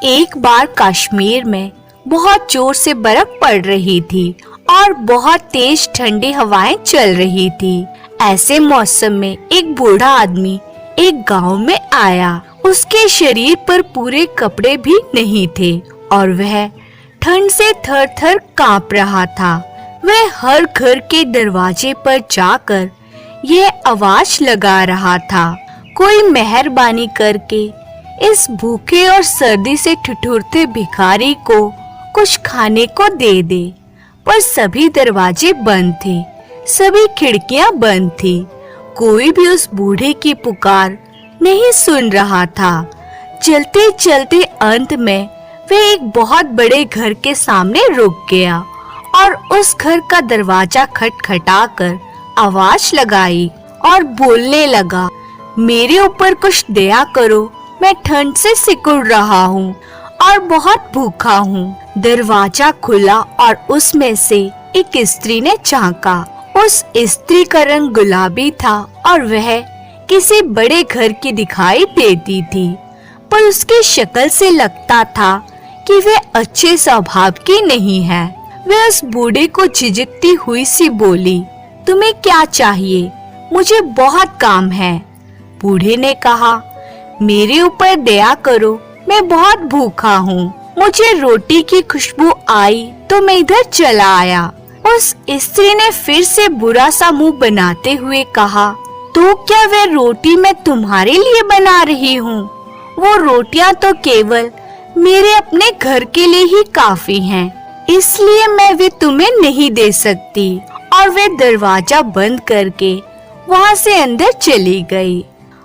एक बार कश्मीर में बहुत जोर से बर्फ पड़ रही थी और बहुत तेज ठंडी हवाएं चल रही थी। ऐसे मौसम में एक बूढ़ा आदमी एक गांव में आया। उसके शरीर पर पूरे कपड़े भी नहीं थे और वह ठंड से थर-थर कांप रहा था। वह हर घर के दरवाजे पर जाकर यह आवाज लगा रहा था, कोई मेहरबानी करके इस भूखे और सर्दी से ठिठुरते भिखारी को कुछ खाने को दे दे। पर सभी दरवाजे बंद थे, सभी खिड़कियां बंद थी। कोई भी उस बूढ़े की पुकार नहीं सुन रहा था। चलते चलते अंत में वह एक बहुत बड़े घर के सामने रुक गया और उस घर का दरवाजा खटखटाकर आवाज लगाई और बोलने लगा, मेरे ऊपर कुछ दया करो, मैं ठंड से सिकुड़ रहा हूँ और बहुत भूखा हूँ। दरवाजा खुला और उसमें से एक स्त्री ने झांका। उस स्त्री का रंग गुलाबी था और वह किसी बड़े घर की दिखाई देती थी, पर उसकी शक्ल से लगता था कि वह अच्छे स्वभाव की नहीं है। वह उस बूढ़े को झिझकती हुई सी बोली, तुम्हें क्या चाहिए? मुझे बहुत काम है। बूढ़े ने कहा, मेरे ऊपर दया करो, मैं बहुत भूखा हूँ। मुझे रोटी की खुशबू आई तो मैं इधर चला आया। उस स्त्री ने फिर से बुरा सा मुंह बनाते हुए कहा, तो क्या वह रोटी मैं तुम्हारे लिए बना रही हूँ? वो रोटियां तो केवल मेरे अपने घर के लिए ही काफी हैं, इसलिए मैं वे तुम्हें नहीं दे सकती। और वे दरवाजा बंद करके वहाँ से अंदर चली गई।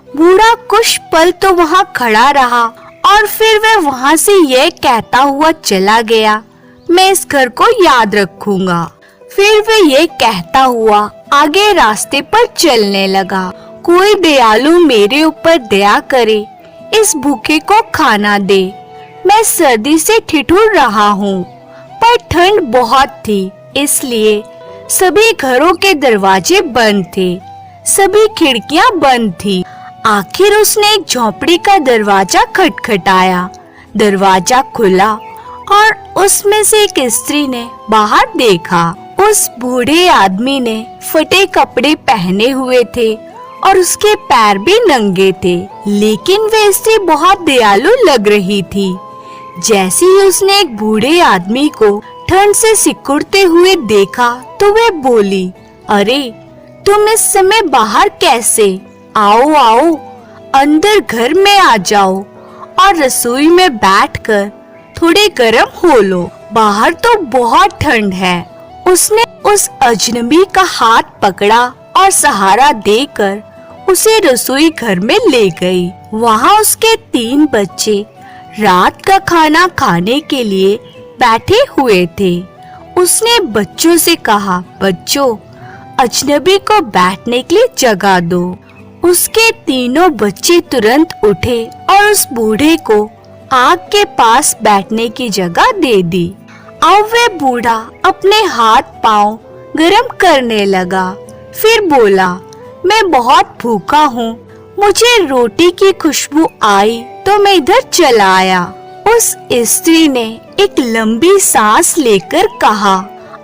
बूढ़ा कुछ पल तो वहाँ खड़ा रहा और फिर वह वहाँ से यह कहता हुआ चला गया, मैं इस घर को याद रखूंगा। फिर वह यह कहता हुआ आगे रास्ते पर चलने लगा, कोई दयालु मेरे ऊपर दया करे, इस भूखे को खाना दे। मैं सर्दी से ठिठुर रहा हूँ, पर ठंड बहुत थी, इसलिए सभी घरों के दरवाजे बंद थे, सभी खिड़कियां बंद थी। आखिर उसने एक झोपड़ी का दरवाजा खटखटाया। दरवाजा खुला और उसमें से एक स्त्री ने बाहर देखा। उस बूढ़े आदमी ने फटे कपड़े पहने हुए थे और उसके पैर भी नंगे थे, लेकिन वह स्त्री बहुत दयालु लग रही थी। जैसे ही उसने एक बूढ़े आदमी को ठंड से सिकुड़ते हुए देखा तो वह बोली, अरे तुम इस समय बाहर कैसे? आओ आओ, अंदर घर में आ जाओ और रसोई में बैठकर थोड़े गर्म हो लो, बाहर तो बहुत ठंड है। उसने उस अजनबी का हाथ पकड़ा और सहारा देकर उसे रसोई घर में ले गई। वहाँ उसके 3 बच्चे रात का खाना खाने के लिए बैठे हुए थे। उसने बच्चों से कहा, बच्चों, अजनबी को बैठने के लिए जगह दो। उसके तीनों बच्चे तुरंत उठे और उस बूढ़े को आग के पास बैठने की जगह दे दी। अब वह बूढ़ा अपने हाथ पांव गरम करने लगा, फिर बोला, मैं बहुत भूखा हूँ, मुझे रोटी की खुशबू आई तो मैं इधर चला आया। उस स्त्री ने एक लंबी सांस लेकर कहा,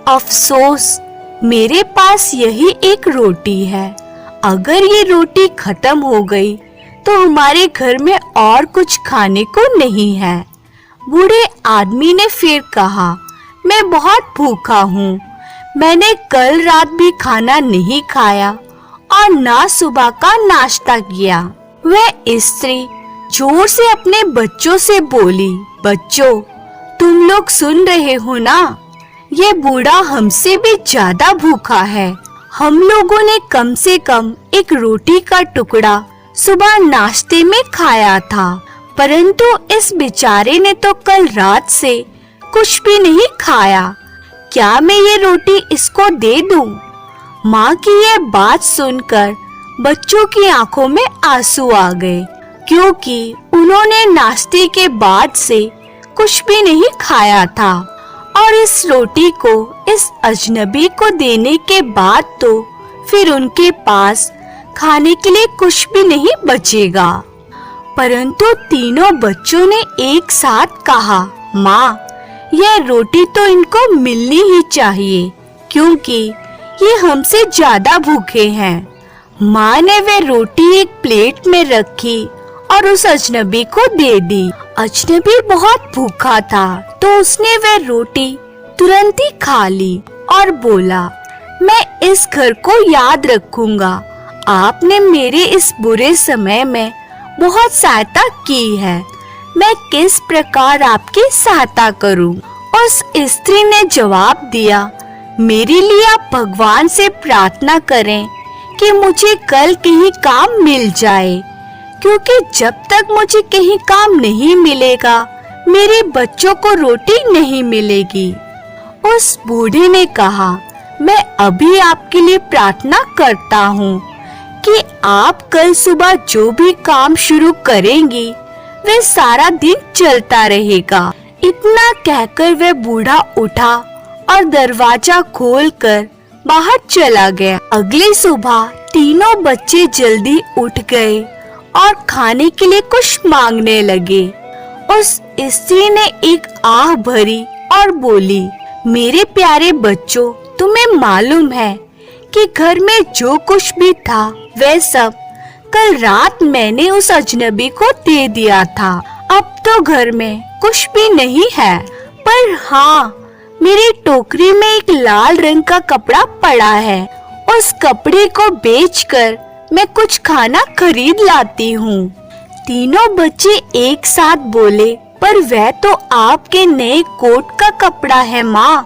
अफसोस, मेरे पास यही एक रोटी है। अगर ये रोटी खत्म हो गई तो हमारे घर में और कुछ खाने को नहीं है। बूढ़े आदमी ने फिर कहा, मैं बहुत भूखा हूँ, मैंने कल रात भी खाना नहीं खाया और ना सुबह का नाश्ता किया। वह स्त्री जोर से अपने बच्चों से बोली, बच्चों, तुम लोग सुन रहे हो ना? ये बूढ़ा हमसे भी ज्यादा भूखा है। हम लोगों ने कम से कम एक रोटी का टुकड़ा सुबह नाश्ते में खाया था, परंतु इस बेचारे ने तो कल रात से कुछ भी नहीं खाया। क्या मैं ये रोटी इसको दे दूं? माँ की यह बात सुनकर बच्चों की आंखों में आंसू आ गए, क्योंकि उन्होंने नाश्ते के बाद से कुछ भी नहीं खाया था और इस रोटी को इस अजनबी को देने के बाद तो फिर उनके पास खाने के लिए कुछ भी नहीं बचेगा। परंतु तीनों बच्चों ने एक साथ कहा, माँ, यह रोटी तो इनको मिलनी ही चाहिए क्योंकि ये हमसे ज्यादा भूखे हैं। माँ ने वह रोटी एक प्लेट में रखी और उस अजनबी को दे दी। अजनबी बहुत भूखा था तो उसने वह रोटी तुरंत ही खा ली और बोला, मैं इस घर को याद रखूंगा। आपने मेरे इस बुरे समय में बहुत सहायता की है। मैं किस प्रकार आपकी सहायता करूं? उस स्त्री ने जवाब दिया, मेरे लिए आप भगवान से प्रार्थना करें कि मुझे कल कहीं काम मिल जाए, क्योंकि जब तक मुझे कहीं काम नहीं मिलेगा मेरे बच्चों को रोटी नहीं मिलेगी। उस बूढ़े ने कहा, मैं अभी आपके लिए प्रार्थना करता हूँ कि आप कल सुबह जो भी काम शुरू करेंगी वह सारा दिन चलता रहेगा। इतना कहकर वह बूढ़ा उठा और दरवाजा खोलकर बाहर चला गया। अगली सुबह तीनों बच्चे जल्दी उठ गए और खाने के लिए कुछ मांगने लगे। उस स्त्री ने एक आह भरी और बोली, मेरे प्यारे बच्चों, तुम्हें मालूम है कि घर में जो कुछ भी था वह सब कल रात मैंने उस अजनबी को दे दिया था। अब तो घर में कुछ भी नहीं है, पर हाँ, मेरी टोकरी में एक लाल रंग का कपड़ा पड़ा है। उस कपड़े को बेचकर मैं कुछ खाना खरीद लाती हूँ। तीनों बच्चे एक साथ बोले, पर वह तो आपके नए कोट का कपड़ा है माँ,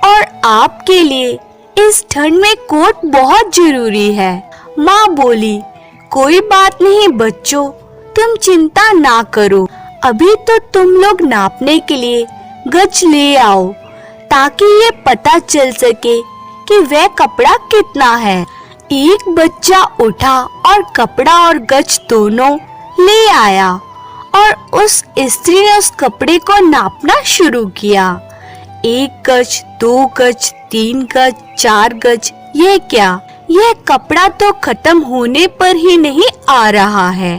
और आपके लिए इस ठंड में कोट बहुत जरूरी है। माँ बोली, कोई बात नहीं बच्चों, तुम चिंता ना करो। अभी तो तुम लोग नापने के लिए गज ले आओ ताकि ये पता चल सके कि वह कपड़ा कितना है। एक बच्चा उठा और कपड़ा और गज दोनों ले आया और उस स्त्री ने उस कपड़े को नापना शुरू किया। 1 गज, 2 गज, 3 गज, 4 गज। यह क्या? यह कपड़ा तो खत्म होने पर ही नहीं आ रहा है,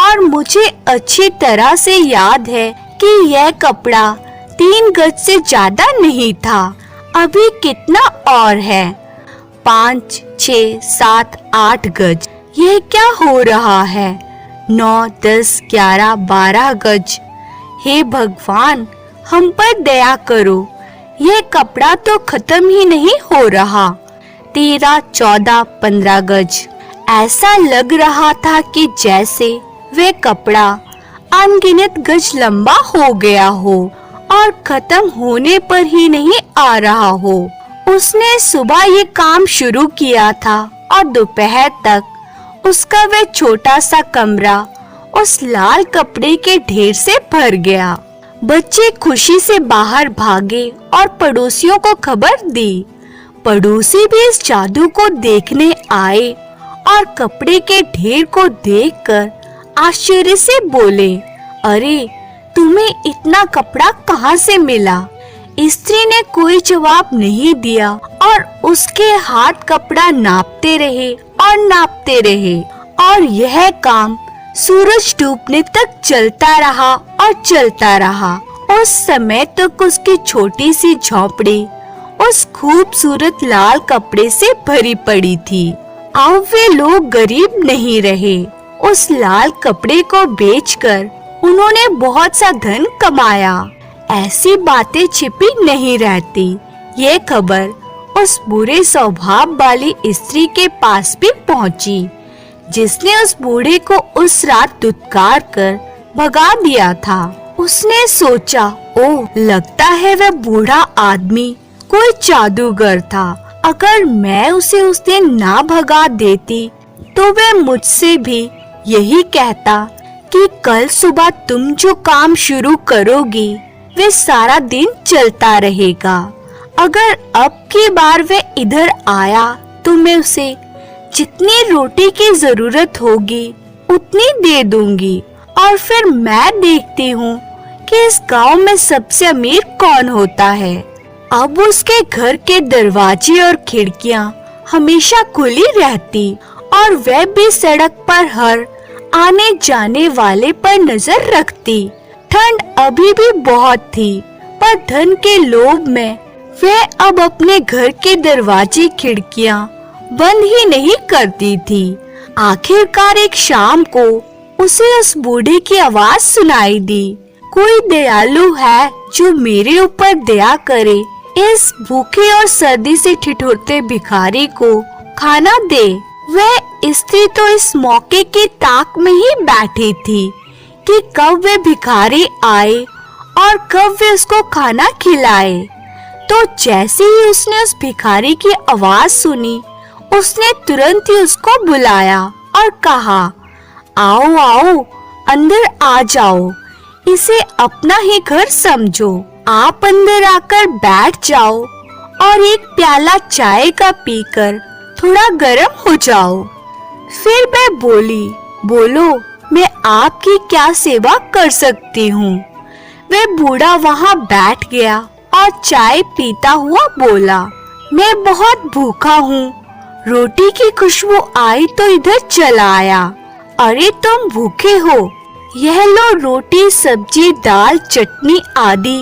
और मुझे अच्छी तरह से याद है कि यह कपड़ा 3 गज से ज्यादा नहीं था। अभी कितना और है? 5, 6, 7, 8 गज। यह क्या हो रहा है? 9, 10, 11, 12 गज। हे भगवान, हम पर दया करो। यह कपड़ा तो खत्म ही नहीं हो रहा। 13, 14, 15 गज। ऐसा लग रहा था कि जैसे वह कपड़ा अनगिनत गज लंबा हो गया हो और खत्म होने पर ही नहीं आ रहा हो। उसने सुबह ये काम शुरू किया था और दोपहर तक उसका वह छोटा सा कमरा उस लाल कपड़े के ढेर से भर गया। बच्चे खुशी से बाहर भागे और पड़ोसियों को खबर दी। पड़ोसी भी इस जादू को देखने आए और कपड़े के ढेर को देखकर आश्चर्य से बोले, अरे, तुम्हें इतना कपड़ा कहाँ से मिला? स्त्री ने कोई जवाब नहीं दिया और उसके हाथ कपड़ा नापते रहे और नापते रहे, और यह काम सूरज डूबने तक चलता रहा और चलता रहा। उस समय तक उसकी छोटी सी झोपड़ी उस खूबसूरत लाल कपड़े से भरी पड़ी थी। अब वे लोग गरीब नहीं रहे। उस लाल कपड़े को बेचकर उन्होंने बहुत सा धन कमाया। ऐसी बातें छिपी नहीं रहती। ये खबर उस बुरे स्वभाव वाली स्त्री के पास भी पहुंची, जिसने उस बूढ़े को उस रात धुतकार कर भगा दिया था। उसने सोचा, ओह, लगता है वह बूढ़ा आदमी कोई जादूगर था। अगर मैं उसे उस दिन ना भगा देती तो वह मुझसे भी यही कहता कि कल सुबह तुम जो काम शुरू करोगी वे सारा दिन चलता रहेगा। अगर अब की बार वह इधर आया तो मैं उसे जितनी रोटी की जरूरत होगी उतनी दे दूंगी, और फिर मैं देखती हूँ कि इस गांव में सबसे अमीर कौन होता है। अब उसके घर के दरवाजे और खिड़कियाँ हमेशा खुली रहती और वह भी सड़क पर हर आने जाने वाले पर नजर रखती। ठंड अभी भी बहुत थी, पर धन के लोभ में वह अब अपने घर के दरवाजे खिड़कियां बंद ही नहीं करती थी। आखिरकार एक शाम को उसे उस बूढ़े की आवाज सुनाई दी, कोई दयालु है जो मेरे ऊपर दया करे, इस भूखे और सर्दी से ठिठुरते भिखारी को खाना दे। वह स्त्री तो इस मौके की ताक में ही बैठी थी कि कब वे भिखारी आए और कब वे उसको खाना खिलाए। तो जैसे ही उसने उस भिखारी की आवाज सुनी, उसने तुरंत ही उसको बुलाया और कहा, आओ आओ, अंदर आ जाओ, इसे अपना ही घर समझो। आप अंदर आकर बैठ जाओ और एक प्याला चाय का पीकर थोड़ा गर्म हो जाओ। फिर मैं बोली, बोलो, मैं आपकी क्या सेवा कर सकती हूँ। वह बूढ़ा वहाँ बैठ गया और चाय पीता हुआ बोला, मैं बहुत भूखा हूँ, रोटी की खुशबू आई तो इधर चला आया। अरे तुम भूखे हो, यह लो रोटी, सब्जी, दाल, चटनी आदि,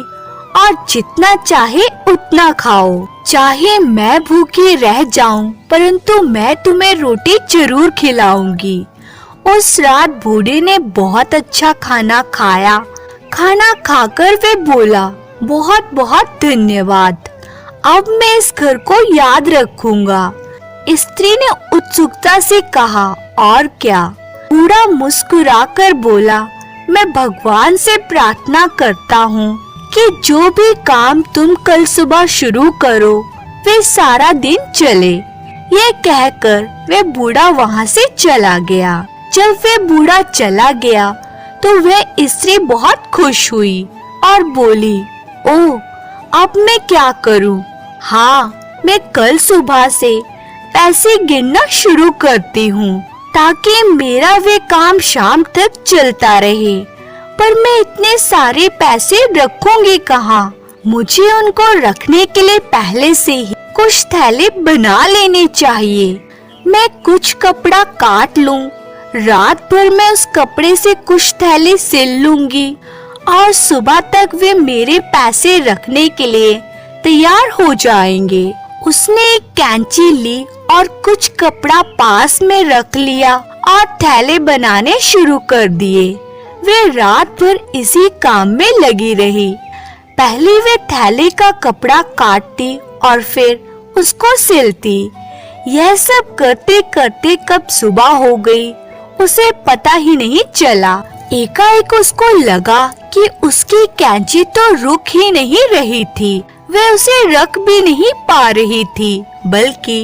और जितना चाहे उतना खाओ। चाहे मैं भूखी रह जाऊं, परंतु मैं तुम्हें रोटी जरूर खिलाऊंगी। उस रात बूढ़े ने बहुत अच्छा खाना खाया। खाना खाकर वे बोला, बहुत बहुत धन्यवाद, अब मैं इस घर को याद रखूंगा। स्त्री ने उत्सुकता से कहा, और क्या? बूढ़ा मुस्कुराकर बोला, मैं भगवान से प्रार्थना करता हूँ कि जो भी काम तुम कल सुबह शुरू करो वे सारा दिन चले। ये कहकर वे बूढ़ा वहाँ से चला गया। जब वे बूढ़ा चला गया तो वह स्त्री बहुत खुश हुई और बोली, ओह, अब मैं क्या करूं? हाँ, मैं कल सुबह से पैसे गिनना शुरू करती हूँ ताकि मेरा वे काम शाम तक चलता रहे। पर मैं इतने सारे पैसे रखूंगी कहाँ? मुझे उनको रखने के लिए पहले से ही कुछ थैले बना लेने चाहिए। मैं कुछ कपड़ा काट लूं, रात भर मैं उस कपड़े से कुछ थैले सिल लूंगी और सुबह तक वे मेरे पैसे रखने के लिए तैयार हो जाएंगे। उसने एक कैंची ली और कुछ कपड़ा पास में रख लिया और थैले बनाने शुरू कर दिए। वे रात भर इसी काम में लगी रही। पहले वे थैले का कपड़ा काटती और फिर उसको सिलती। यह सब करते करते कब सुबह हो गई उसे पता ही नहीं चला। एकाएक उसको लगा कि उसकी कैंची तो रुक ही नहीं रही थी। वह उसे रख भी नहीं पा रही थी, बल्कि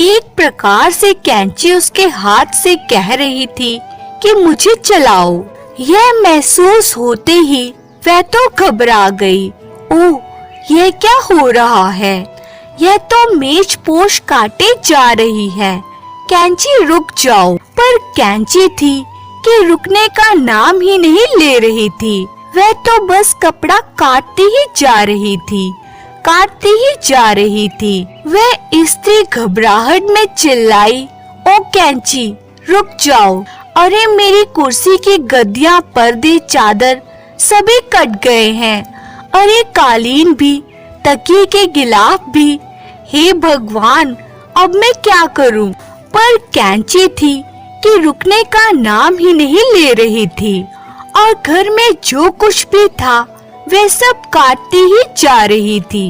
एक प्रकार से कैंची उसके हाथ से कह रही थी कि मुझे चलाओ। यह महसूस होते ही वह तो घबरा गई। ओह, यह क्या हो रहा है? यह तो मेज पोश काटे जा रही है। कैंची रुक जाओ। पर कैंची थी कि रुकने का नाम ही नहीं ले रही थी। वह तो बस कपड़ा काटती ही जा रही थी, काटती ही जा रही थी। वह स्त्री घबराहट में चिल्लाई, ओ कैंची, रुक जाओ। अरे मेरी कुर्सी की गद्दियां, पर्दे, चादर सभी कट गए हैं। अरे कालीन भी, तकिए के गिलाफ भी। हे भगवान, अब मैं क्या करूं? पर कैंची थी कि रुकने का नाम ही नहीं ले रही थी और घर में जो कुछ भी था वह सब काटती ही जा रही थी।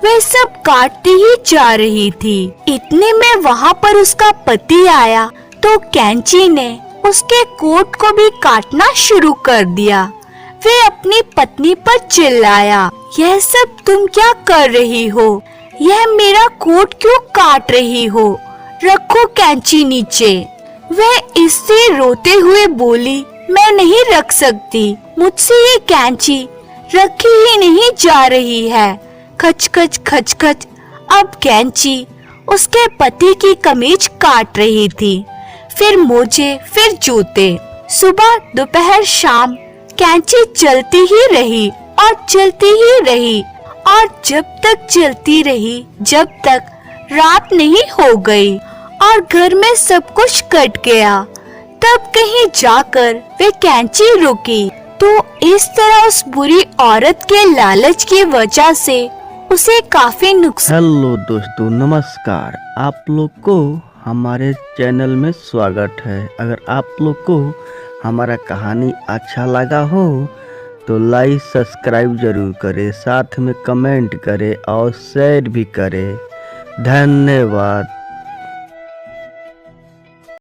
वह सब काटती ही जा रही थी। इतने में वहाँ पर उसका पति आया तो कैंची ने उसके कोट को भी काटना शुरू कर दिया। वे अपनी पत्नी पर चिल्लाया, यह सब तुम क्या कर रही हो? यह मेरा कोट क्यों काट रही हो? रखो कैंची नीचे। वह इससे रोते हुए बोली, मैं नहीं रख सकती, मुझसे ये कैंची रखी ही नहीं जा रही है। खचखच खचखच। अब कैंची उसके पति की कमीज काट रही थी, फिर मोजे, फिर जूते। सुबह, दोपहर, शाम कैंची चलती ही रही और चलती ही रही और जब तक चलती रही जब तक रात नहीं हो गई और घर में सब कुछ कट गया। तब कहीं जाकर वे कैंची रुकी तो इस तरह उस बुरी औरत के लालच की वजह से उसे काफी नुकसान। हेलो दोस्तों, नमस्कार। आप लोग को हमारे चैनल में स्वागत है। अगर आप लोग को हमारा कहानी अच्छा लगा हो तो लाइक सब्सक्राइब जरूर करें, साथ में कमेंट करें और शेयर भी करें। धन्यवाद।